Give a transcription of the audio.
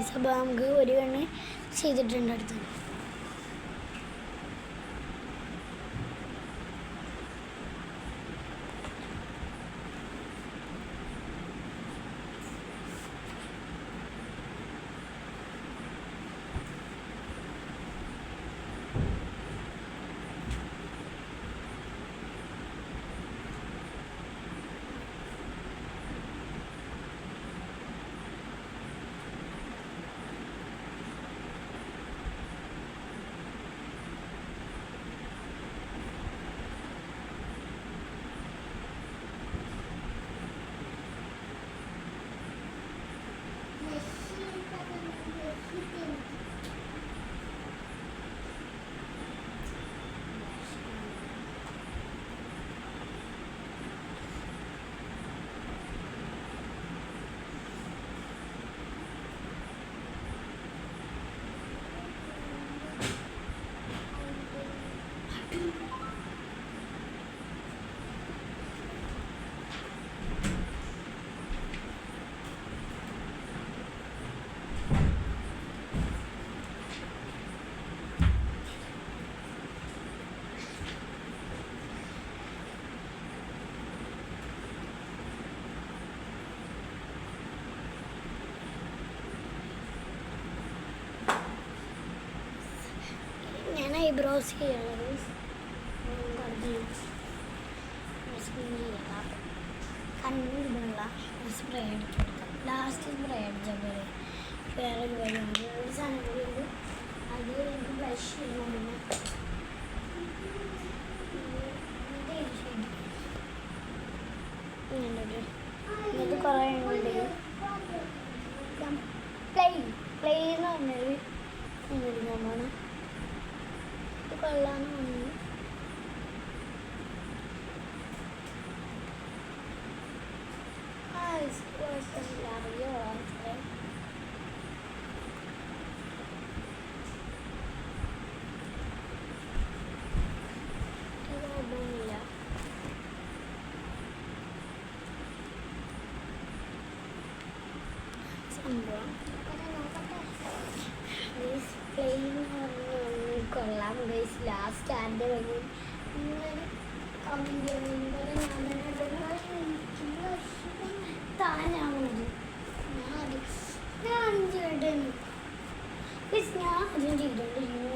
Guys. അപ്പോൾ നമുക്ക് ഒരു കണ്ണ് ചെയ്തിട്ടുണ്ട് അടുത്ത്. ഞാൻ ഐബ്രോസ് ചെയ്യാനുള്ളത് കണ്ണിനുള്ള സ്പ്രേ അടിച്ചു കൊടുക്കാം. ലാസ്റ്റ് സ്പ്രേ അടിച്ചപ്പോൾ വേറൊരു വഴിയുണ്ട്, ഒരു സാധനം കൂടിയുണ്ട്. അത് എനിക്ക് ബ്ലഷ് ചെയ്യുന്നുണ്ട്. ഇത് കുറേ ഉണ്ട്. പ്ലേ എന്ന് പറഞ്ഞൊരു സംഭവമാണ്. ഇത് കൊള്ളാന്ന് തോന്നുന്നു. അറിയോ ഇതൊന്നുമില്ല. സംഭവം കൊള്ളാം ഗൈസ്. ലാസ്റ്റ് ആൻ്റെ വഴി താനാവുന്നത് ഞാൻ 5 കേട്ടു. ഞാൻ ആദ്യം ചെയ്തോണ്ടിരിക്കുന്നു.